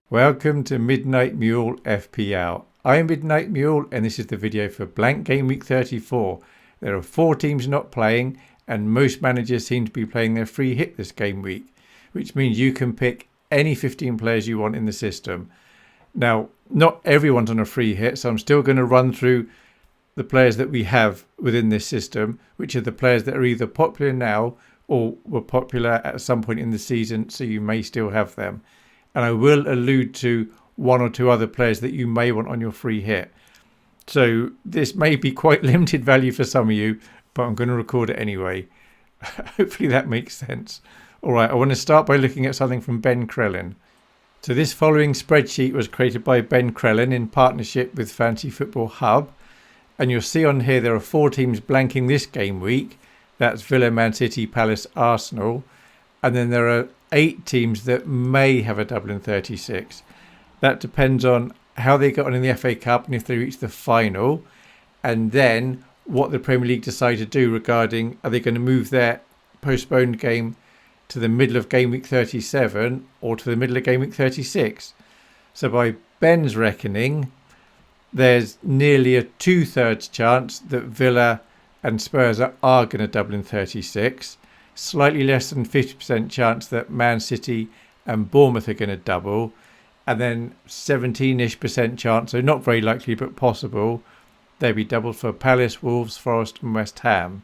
Welcome to Midnight Mule FPL. I am Midnight Mule and this is the video for blank game week 34. There are 4 teams not playing and most managers seem to be playing their free hit this game week, which means you can pick any 15 players you want in the system. Now, not everyone's on a free hit, so I'm still going to run through the players that we have within this system, which are the players that are either popular now or were popular at some point in the season, so you may still have them. And I will allude to 1 or 2 other players that you may want on your free hit. So this may be quite limited value for some of you, but I'm going to record it anyway. Hopefully that makes sense. All right, I want to start by looking at something from Ben Crellin. So this following spreadsheet was created by Ben Crellin in partnership with Fantasy Football Hub. And you'll see on here there are 4 teams blanking this game week. That's Villa, Man City, Palace, Arsenal. And then there are 8 teams that may have a double in 36. That depends on how they got on in the FA Cup and if they reach the final. And then what the Premier League decide to do regarding, are they going to move their postponed game to the middle of game week 37 or to the middle of game week 36. So by Ben's reckoning, there's nearly a 2/3 chance that Villa and Spurs are going to double in 36. Slightly less than 50% chance that Man City and Bournemouth are going to double. And then 17-ish% chance, so not very likely but possible, they'll be doubled for Palace, Wolves, Forest and West Ham.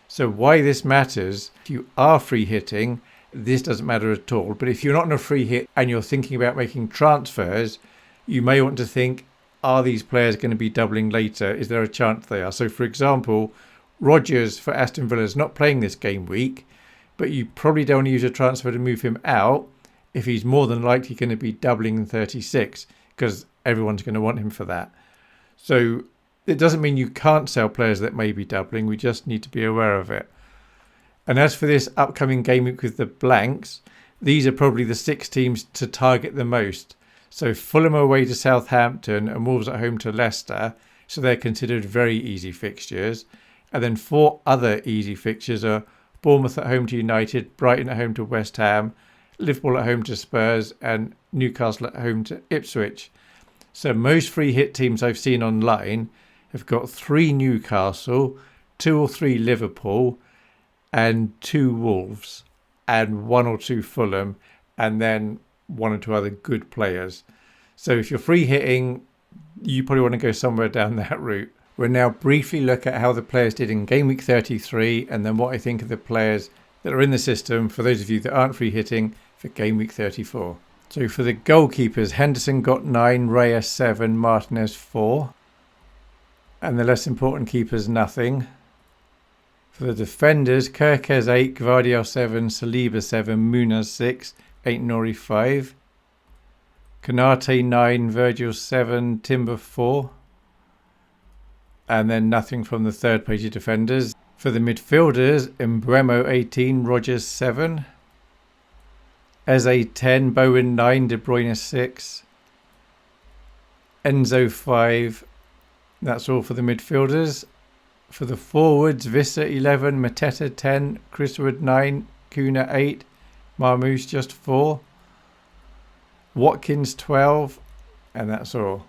So why this matters, if you are free hitting, this doesn't matter at all. But if you're not on a free hit and you're thinking about making transfers, you may want to think, are these players going to be doubling later? Is there a chance they are? So for example, Rodgers for Aston Villa is not playing this game week, but you probably don't want to use a transfer to move him out if he's more than likely going to be doubling in 36 because everyone's going to want him for that. So it doesn't mean you can't sell players that may be doubling. We just need to be aware of it. And as for this upcoming game week with the blanks, these are probably the 6 teams to target the most. So Fulham away to Southampton and Wolves at home to Leicester. So they're considered very easy fixtures. And then 4 other easy fixtures are Bournemouth at home to United, Brighton at home to West Ham, Liverpool at home to Spurs, and Newcastle at home to Ipswich. So most free hit teams I've seen online have got 3 Newcastle, 2 or 3 Liverpool, and 2 Wolves, and 1 or 2 Fulham, and then 1 or 2 other good players. So if you're free hitting, you probably want to go somewhere down that route. We'll now briefly look at how the players did in game week 33 and then what I think of the players that are in the system for those of you that aren't free hitting for game week 34. So for the goalkeepers, Henderson got 9, Reyes 7, Martinez 4. And the less important keepers, nothing. For the defenders, Kerkez 8, Gvardiol 7, Saliba 7, Munoz 6, Aït-Nouri 5. Konate 9, Virgil 7, Timber 4. And then nothing from the third page of defenders. For the midfielders, Mbeumo 18, Rodgers 7. Eze 10, Bowen 9, De Bruyne 6. Enzo 5. That's all for the midfielders. For the forwards, Vissa 11, Mateta 10, Chris Wood 9, Kuna 8, Marmoush just 4. Watkins 12, and that's all.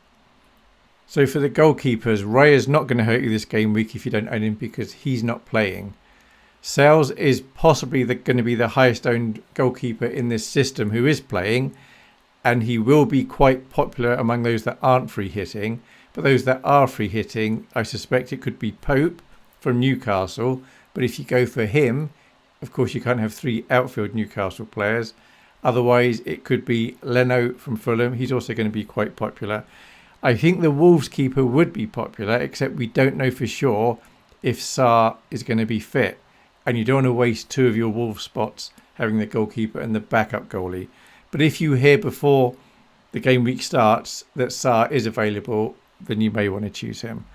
So for the goalkeepers, Raya's not going to hurt you this game week if you don't own him because he's not playing. Sales is possibly going to be the highest owned goalkeeper in this system who is playing, and he will be quite popular among those that aren't free hitting. But those that are free hitting, I suspect it could be Pope from Newcastle. But if you go for him, of course you can't have 3 outfield Newcastle players. Otherwise, it could be Leno from Fulham. He's also going to be quite popular. I think the Wolves keeper would be popular, except we don't know for sure if Sarr is going to be fit. And you don't want to waste 2 of your Wolves spots having the goalkeeper and the backup goalie. But if you hear before the game week starts that Sarr is available, then you may want to choose him.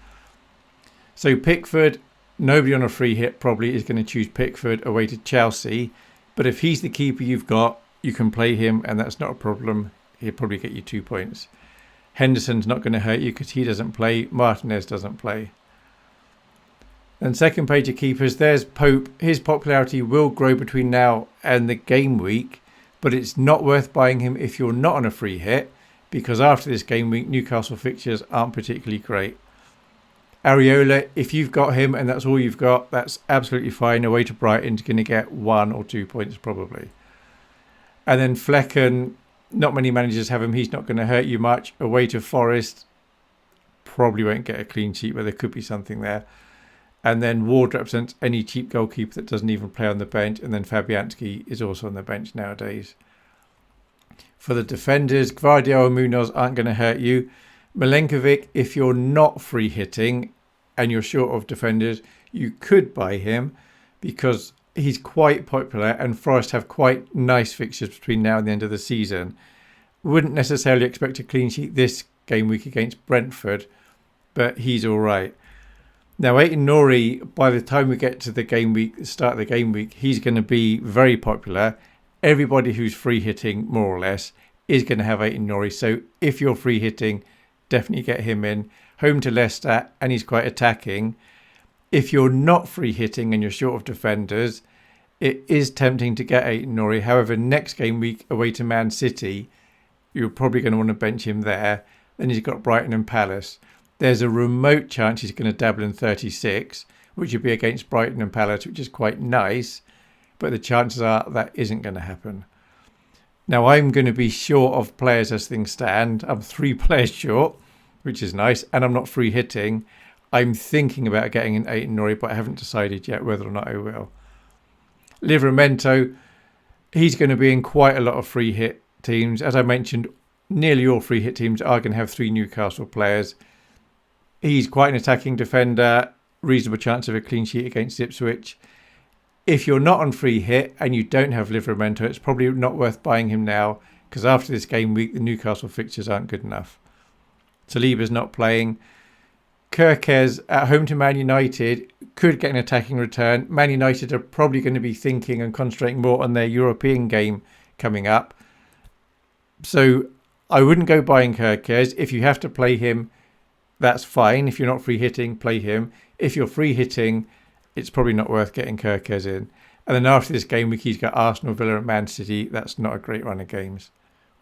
So Pickford, nobody on a free hit probably is going to choose Pickford away to Chelsea. But if he's the keeper you've got, you can play him and that's not a problem. He'll probably get you 2 points. Henderson's not going to hurt you because he doesn't play. Martinez doesn't play. Then second page of keepers, there's Pope. His popularity will grow between now and the game week, but it's not worth buying him if you're not on a free hit, because after this game week, Newcastle fixtures aren't particularly great. Areola, if you've got him and that's all you've got, that's absolutely fine. Away to Brighton's going to get 1 or 2 points probably. And then Flecken, not many managers have him. He's not going to hurt you much. Away to Forest, probably won't get a clean sheet, but there could be something there. And then Ward represents any cheap goalkeeper that doesn't even play on the bench. And then Fabianski is also on the bench nowadays. For the defenders, Gvardiol and Munoz aren't going to hurt you. Milenkovic, if you're not free hitting and you're short of defenders, you could buy him because he's quite popular and Forest have quite nice fixtures between now and the end of the season. Wouldn't necessarily expect a clean sheet this game week against Brentford, but he's all right. Now, Aiton Nori, by the time we get to the game week, the start of the game week, he's going to be very popular. Everybody who's free hitting, more or less, is going to have Aiton Nori. So if you're free hitting, definitely get him in. Home to Leicester, and he's quite attacking. If you're not free hitting and you're short of defenders, it is tempting to get Aiton Nori. However, next game week away to Man City, you're probably going to want to bench him there. Then he's got Brighton and Palace. There's a remote chance he's going to dabble in 36, which would be against Brighton and Palace, which is quite nice. But the chances are that isn't going to happen. Now, I'm going to be short of players as things stand. I'm 3 players short, which is nice. And I'm not free hitting. I'm thinking about getting an Aiton Nori, but I haven't decided yet whether or not I will. Livramento, he's going to be in quite a lot of free hit teams. As I mentioned, nearly all free hit teams are going to have 3 Newcastle players. He's quite an attacking defender, reasonable chance of a clean sheet against Ipswich. If you're not on free hit and you don't have Livramento, it's probably not worth buying him now because after this game week, the Newcastle fixtures aren't good enough. Saliba's not playing. Kirkes at home to Man United could get an attacking return. Man United are probably going to be thinking and concentrating more on their European game coming up. So I wouldn't go buying Kirkes. If you have to play him, that's fine. If you're not free hitting, play him. If you're free hitting, it's probably not worth getting Kirkes in. And then after this game week, he's got Arsenal, Villa and Man City. That's not a great run of games.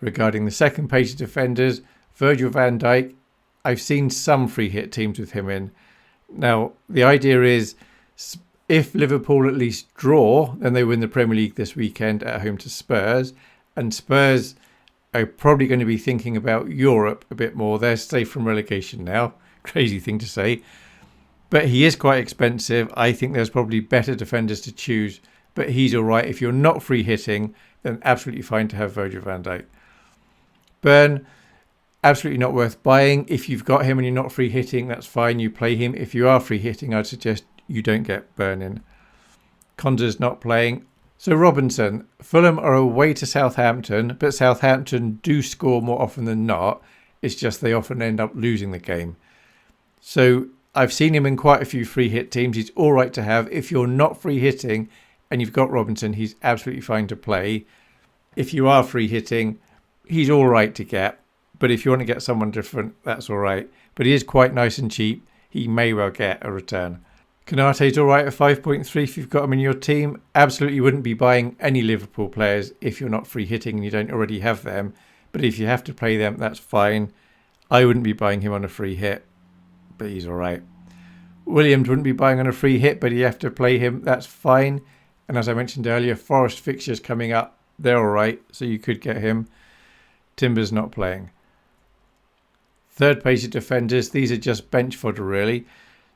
Regarding the second page of defenders, Virgil van Dijk, I've seen some free hit teams with him in. Now, the idea is if Liverpool at least draw, then they win the Premier League this weekend at home to Spurs. And Spurs are probably going to be thinking about Europe a bit more. They're safe from relegation now. Crazy thing to say. But he is quite expensive. I think there's probably better defenders to choose. But he's all right. If you're not free hitting, then absolutely fine to have Virgil van Dijk. Burn, absolutely not worth buying. If you've got him and you're not free hitting, that's fine. You play him. If you are free hitting, I'd suggest you don't get Burn in. Konza's not playing. So Robinson, Fulham are away to Southampton, but Southampton do score more often than not. It's just they often end up losing the game. So I've seen him in quite a few free hit teams. He's all right to have. If you're not free hitting and you've got Robinson, he's absolutely fine to play. If you are free hitting, he's all right to get. But if you want to get someone different, that's all right. But he is quite nice and cheap. He may well get a return. Konate's all right at 5.3 if you've got him in your team. Absolutely wouldn't be buying any Liverpool players if you're not free hitting and you don't already have them. But if you have to play them, that's fine. I wouldn't be buying him on a free hit, but he's all right. Williams wouldn't be buying on a free hit, but you have to play him. That's fine. And as I mentioned earlier, Forest fixtures coming up. They're all right, so you could get him. Timber's not playing. Third page of defenders. These are just bench fodder, really.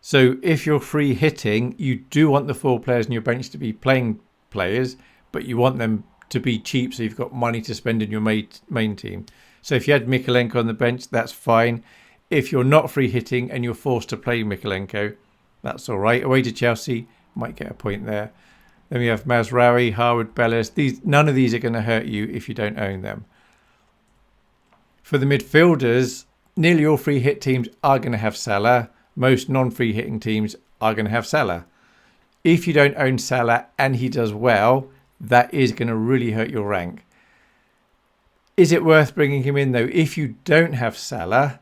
So if you're free hitting, you do want the 4 players in your bench to be playing players, but you want them to be cheap so you've got money to spend in your main team. So if you had Mikalenko on the bench, that's fine. If you're not free hitting and you're forced to play Mikalenko, that's all right. Away to Chelsea, might get a point there. Then we have Mazraoui, Harwood, Bellis. None of these are going to hurt you if you don't own them. For the midfielders, nearly all free hit teams are going to have Salah. Most non-free hitting teams are going to have Salah. If you don't own Salah and he does well, that is going to really hurt your rank. Is it worth bringing him in though? If you don't have Salah,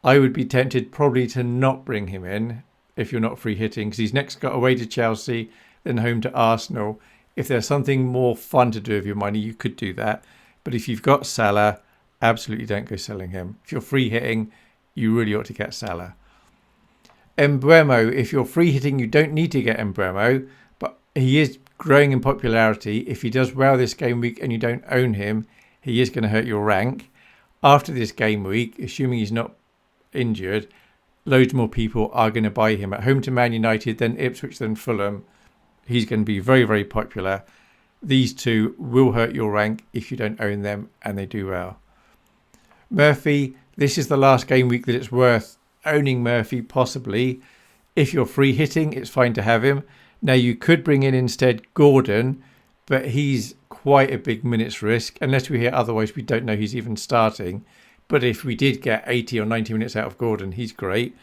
I would be tempted probably to not bring him in if you're not free hitting because he's next got away to Chelsea, then home to Arsenal. If there's something more fun to do with your money, you could do that. But if you've got Salah, absolutely don't go selling him. If you're free hitting, you really ought to get Salah. Mbeumo, if you're free hitting, you don't need to get Mbeumo, but he is growing in popularity. If he does well this game week and you don't own him, he is going to hurt your rank. After this game week, assuming he's not injured, loads more people are going to buy him. At home to Man United, then Ipswich, then Fulham, he's going to be very, very popular. These two will hurt your rank if you don't own them, and they do well. Murphy, this is the last game week that it's worth owning Murphy, possibly. If you're free hitting, it's fine to have him. Now, you could bring in instead Gordon, but he's quite a big minutes risk. Unless we hear otherwise, we don't know he's even starting. But if we did get 80 or 90 minutes out of Gordon, he's great.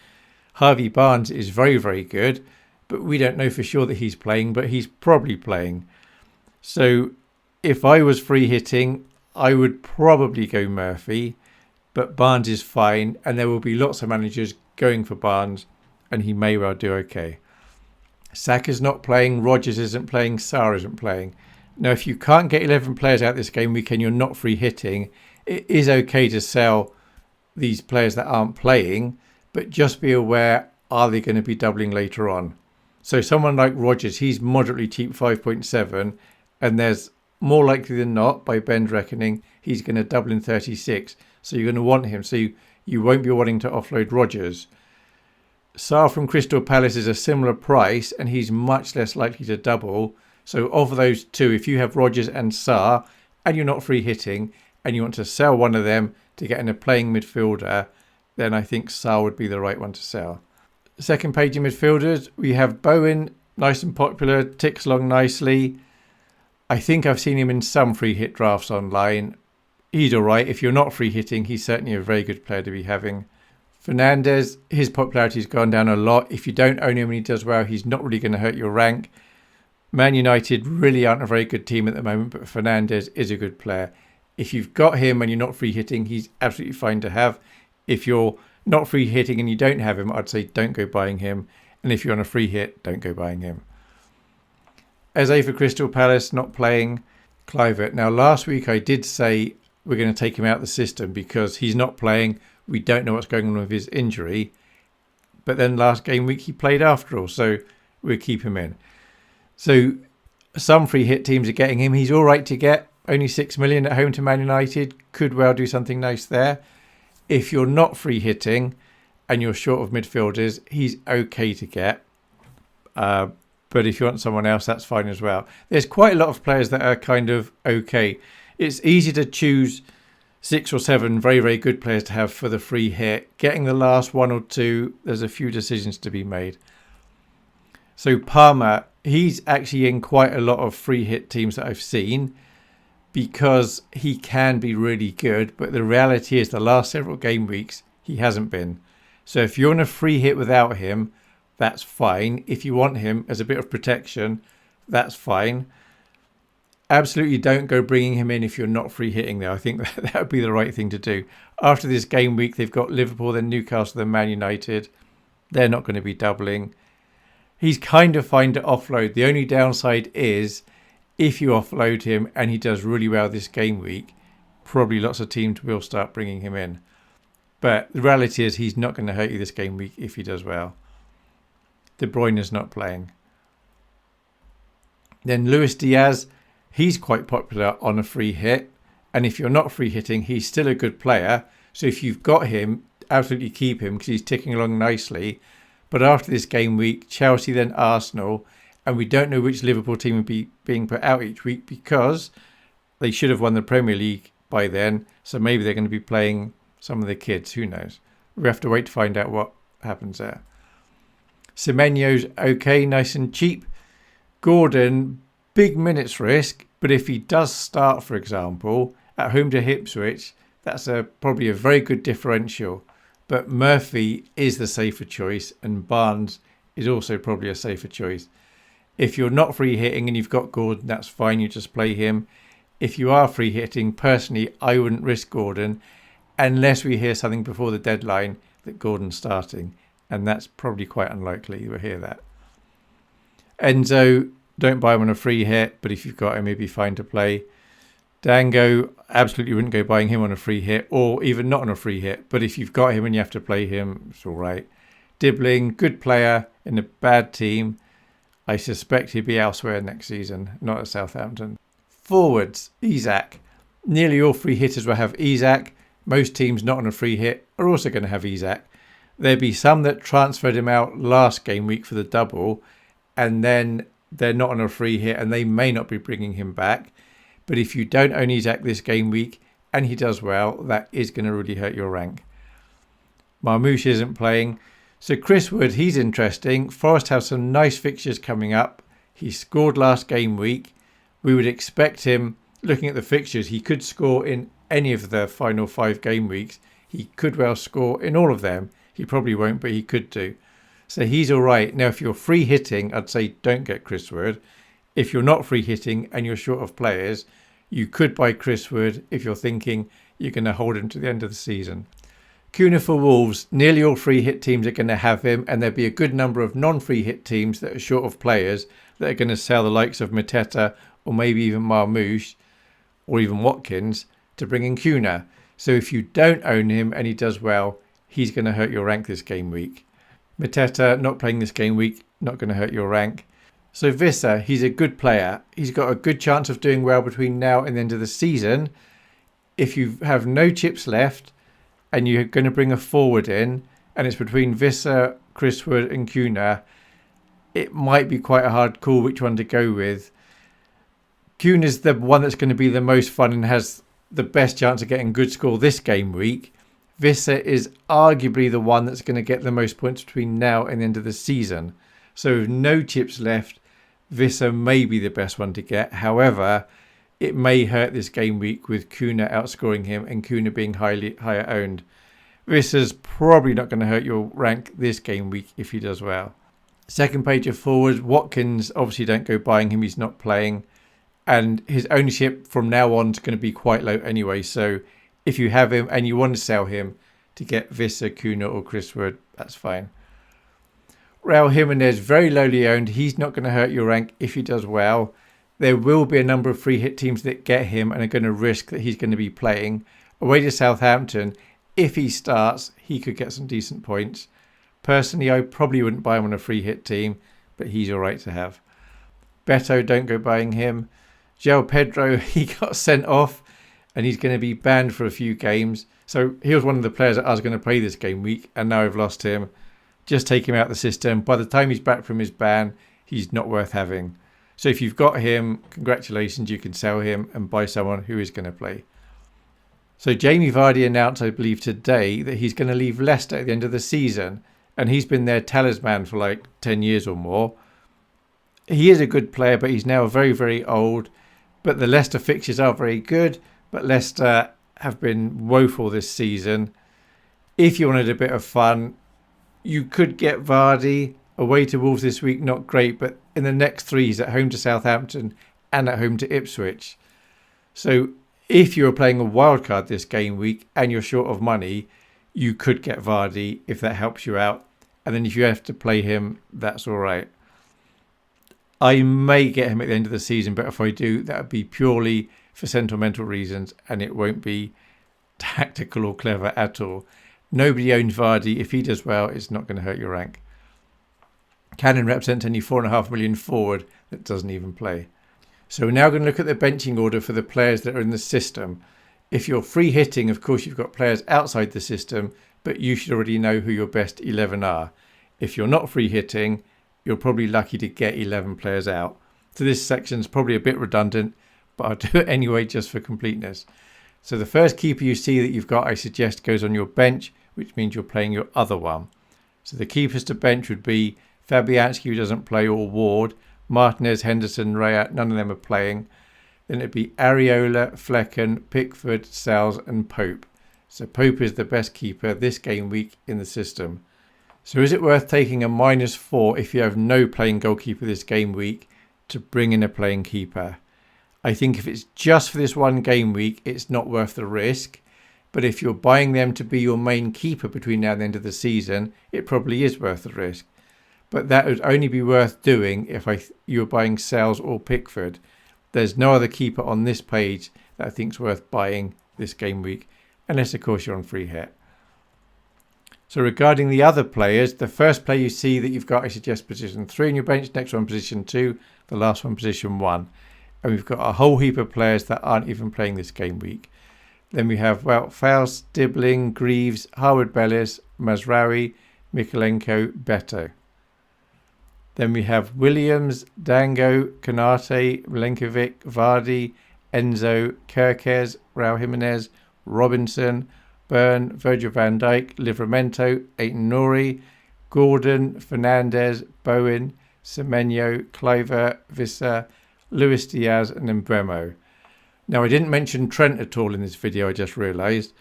Harvey Barnes is very, very good, but we don't know for sure that he's playing, but he's probably playing. So if I was free hitting, I would probably go Murphy, but Barnes is fine, and there will be lots of managers going for Barnes, and he may well do okay. Saka's not playing, Rodgers isn't playing, Sarr isn't playing. Now, if you can't get 11 players out this game week and you're not free hitting, it is okay to sell these players that aren't playing, but just be aware, are they going to be doubling later on? So someone like Rodgers, he's moderately cheap, 5.7, and there's more likely than not, by Ben's reckoning, he's going to double in 36. So you're going to want him. So you won't be wanting to offload Rodgers. Sarr from Crystal Palace is a similar price, and he's much less likely to double. So of those two, if you have Rodgers and Sarr, and you're not free hitting, and you want to sell one of them to get in a playing midfielder, then I think Sarr would be the right one to sell. Second page in midfielders, we have Bowen, nice and popular, ticks along nicely. I think I've seen him in some free hit drafts online. He's all right. If you're not free hitting, he's certainly a very good player to be having. Fernandes, his popularity's gone down a lot. If you don't own him and he does well, he's not really going to hurt your rank. Man United really aren't a very good team at the moment, but Fernandes is a good player. If you've got him and you're not free hitting, he's absolutely fine to have. If you're not free hitting and you don't have him, I'd say don't go buying him. And if you're on a free hit, don't go buying him. Eze for Crystal Palace, not playing. Clivert. Now, last week I did say we're going to take him out of the system because he's not playing. We don't know what's going on with his injury. But then last game week he played after all, so we'll keep him in. So some free hit teams are getting him. He's all right to get. Only 6 million at home to Man United. Could well do something nice there. If you're not free hitting and you're short of midfielders, he's okay to get. But if you want someone else, that's fine as well. There's quite a lot of players that are kind of okay. It's easy to choose 6 or 7 very, very good players to have for the free hit. Getting the last 1 or 2, there's a few decisions to be made. So Palmer, he's actually in quite a lot of free hit teams that I've seen because he can be really good. But the reality is the last several game weeks, he hasn't been. So if you're on a free hit without him, that's fine. If you want him as a bit of protection, that's fine. Absolutely don't go bringing him in if you're not free hitting there. I think that would be the right thing to do. After this game week, they've got Liverpool, then Newcastle, then Man United. They're not going to be doubling. He's kind of fine to offload. The only downside is if you offload him and he does really well this game week, probably lots of teams will start bringing him in. But the reality is he's not going to hurt you this game week if he does well. De Bruyne is not playing. Then Luis Diaz, he's quite popular on a free hit. And if you're not free hitting, he's still a good player. So if you've got him, absolutely keep him because he's ticking along nicely. But after this game week, Chelsea, then Arsenal. And we don't know which Liverpool team will be being put out each week because they should have won the Premier League by then. So maybe they're going to be playing some of the kids. Who knows? We have to wait to find out what happens there. Semenyo's okay, nice and cheap. Gordon, big minutes risk, but if he does start, for example, at home to Ipswich, that's probably a very good differential. But Murphy is the safer choice, and Barnes is also probably a safer choice. If you're not free hitting and you've got Gordon, that's fine, you just play him. If you are free hitting, personally, I wouldn't risk Gordon unless we hear something before the deadline that Gordon's starting. And that's probably quite unlikely we'll hear that. Enzo, don't buy him on a free hit, but if you've got him, he'd be fine to play. Dango, absolutely wouldn't go buying him on a free hit, or even not on a free hit, but if you've got him and you have to play him, it's all right. Dibbling, good player in a bad team. I suspect he'd be elsewhere next season, not at Southampton. Forwards, Isak. Nearly all free hitters will have Isak. Most teams not on a free hit are also going to have Isak. There'd be some that transferred him out last game week for the double, and then they're not on a free hit and they may not be bringing him back. But if you don't own Isak this game week and he does well, that is going to really hurt your rank. Marmoush isn't playing. So Chris Wood, he's interesting. Forest have some nice fixtures coming up. He scored last game week. We would expect him, looking at the fixtures, he could score in any of the final 5 game weeks. He could well score in all of them. He probably won't, but he could do. So he's all right. Now, if you're free hitting, I'd say don't get Chris Wood. If you're not free hitting and you're short of players, you could buy Chris Wood if you're thinking you're going to hold him to the end of the season. Kuna for Wolves, nearly all free hit teams are going to have him, and there'll be a good number of non-free hit teams that are short of players that are going to sell the likes of Mateta or maybe even Marmoush or even Watkins to bring in Kuna. So if you don't own him and he does well, he's going to hurt your rank this game week. Mateta not playing this game week, not going to hurt your rank. So Visser, he's a good player. He's got a good chance of doing well between now and the end of the season. If you have no chips left and you're going to bring a forward in and it's between Visser, Chris Wood and Kuna, it might be quite a hard call which one to go with. Kuna's the one that's going to be the most fun and has the best chance of getting good score this game week. Visser is arguably the one that's going to get the most points between now and the end of the season. So with no chips left, Visser may be the best one to get. However, it may hurt this game week with Kuna outscoring him and Kuna being higher owned. Visser's probably not going to hurt your rank this game week if he does well. Second page of forwards, Watkins, obviously don't go buying him, he's not playing. And his ownership from now on is going to be quite low anyway. So if you have him and you want to sell him to get Visser, Kuna or Chris Wood, that's fine. Raul Jimenez, very lowly owned. He's not going to hurt your rank if he does well. There will be a number of free hit teams that get him and are going to risk that he's going to be playing. Away to Southampton, if he starts, he could get some decent points. Personally, I probably wouldn't buy him on a free hit team, but he's all right to have. Beto, don't go buying him. João Pedro, he got sent off and he's going to be banned for a few games. So he was one of the players that I was going to play this game week and now I've lost him. Just take him out of the system. By the time he's back from his ban, he's not worth having. So if you've got him, congratulations, you can sell him and buy someone who is going to play. So Jamie Vardy announced, I believe today, that he's going to leave Leicester at the end of the season. And he's been their talisman for like 10 years or more. He is a good player, but he's now very, very old. But the Leicester fixtures are very good. But Leicester have been woeful this season. If you wanted a bit of fun, you could get Vardy. Away to Wolves this week, not great. But in the next 3, he's at home to Southampton and at home to Ipswich. So if you're playing a wildcard this game week and you're short of money, you could get Vardy if that helps you out. And then if you have to play him, that's all right. I may get him at the end of the season, but if I do, that would be purely for sentimental reasons and it won't be tactical or clever at all. Nobody owns Vardy. If he does well, it's not going to hurt your rank. Cannon represents only 4.5 million forward that doesn't even play. So we're now going to look at the benching order for the players that are in the system. If you're free hitting, of course, you've got players outside the system, but you should already know who your best 11 are. If you're not free hitting, you're probably lucky to get 11 players out. So this section's probably a bit redundant, but I'll do it anyway just for completeness. So the first keeper you see that you've got, I suggest, goes on your bench, which means you're playing your other one. So the keepers to bench would be Fabianski, who doesn't play, or Ward. Martinez, Henderson, Raya, none of them are playing. Then it'd be Areola, Flecken, Pickford, Sales and Pope. So Pope is the best keeper this game week in the system. So is it worth taking a -4 if you have no playing goalkeeper this game week to bring in a playing keeper? I think if it's just for this one game week, it's not worth the risk. But if you're buying them to be your main keeper between now and the end of the season, it probably is worth the risk. but that would only be worth doing if you were buying Sales or Pickford. There's no other keeper on this page that I think is worth buying this game week, unless of course you're on free hit. So regarding the other players, the first player you see that you've got, I suggest position 3 on your bench, next one position 2, the last one position 1. And we've got a whole heap of players that aren't even playing this game week. Then we have, Faust, Dibbling, Greaves, Harwood-Bellis, Mazraoui, Mikolenko, Beto. Then we have Williams, Dango, Konate, Milenkovic, Vardy, Enzo, Kirkes, Raul Jimenez, Robinson, Byrne, Virgil van Dijk, Livramento, Aiton Nori, Gordon, Fernandez, Bowen, Semenyo, Cliver, Visser, Luis Diaz and Mbeumo. Now I didn't mention Trent at all in this video, I just realised.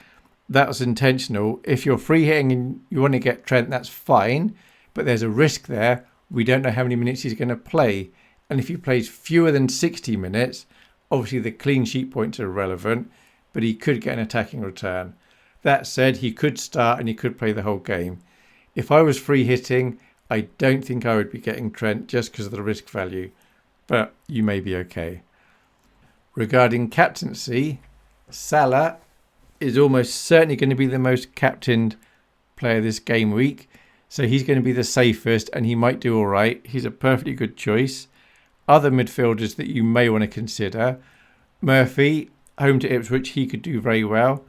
That was intentional. If you're free hitting and you want to get Trent, that's fine, but there's a risk there. We don't know how many minutes he's going to play, and if he plays fewer than 60 minutes, obviously the clean sheet points are irrelevant, but he could get an attacking return. That said, he could start and he could play the whole game. If I was free hitting, I don't think I would be getting Trent just because of the risk value, but you may be okay. Regarding captaincy, Salah is almost certainly going to be the most captained player this game week. So he's going to be the safest and he might do all right. He's a perfectly good choice. Other midfielders that you may want to consider. Murphy, home to Ipswich, he could do very well.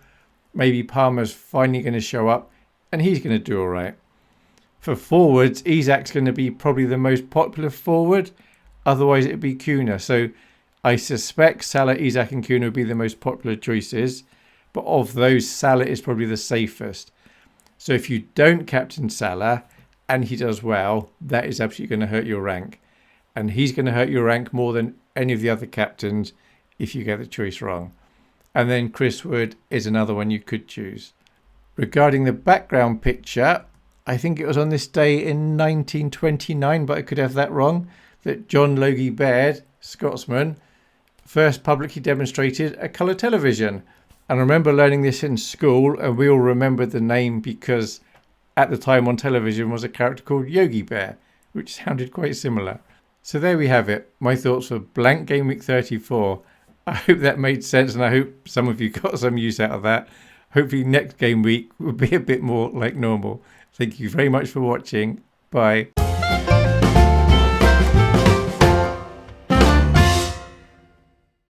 Maybe Palmer's finally going to show up and he's going to do all right. For forwards, Isak's going to be probably the most popular forward. Otherwise, it'd be Kuna. So I suspect Salah, Isak and Kuna would be the most popular choices. But of those, Salah is probably the safest. So if you don't captain Salah and he does well, that is absolutely going to hurt your rank. And he's going to hurt your rank more than any of the other captains if you get the choice wrong. And then Chris Wood is another one you could choose. Regarding the background picture, I think it was on this day in 1929, but I could have that wrong, that John Logie Baird, Scotsman, first publicly demonstrated a colour television. And I remember learning this in school, and we all remembered the name because at the time on television was a character called Yogi Bear, which sounded quite similar. So there we have it, my thoughts for blank Game Week 34. I hope that made sense and I hope some of you got some use out of that. Hopefully next game week will be a bit more like normal. Thank you very much for watching. Bye.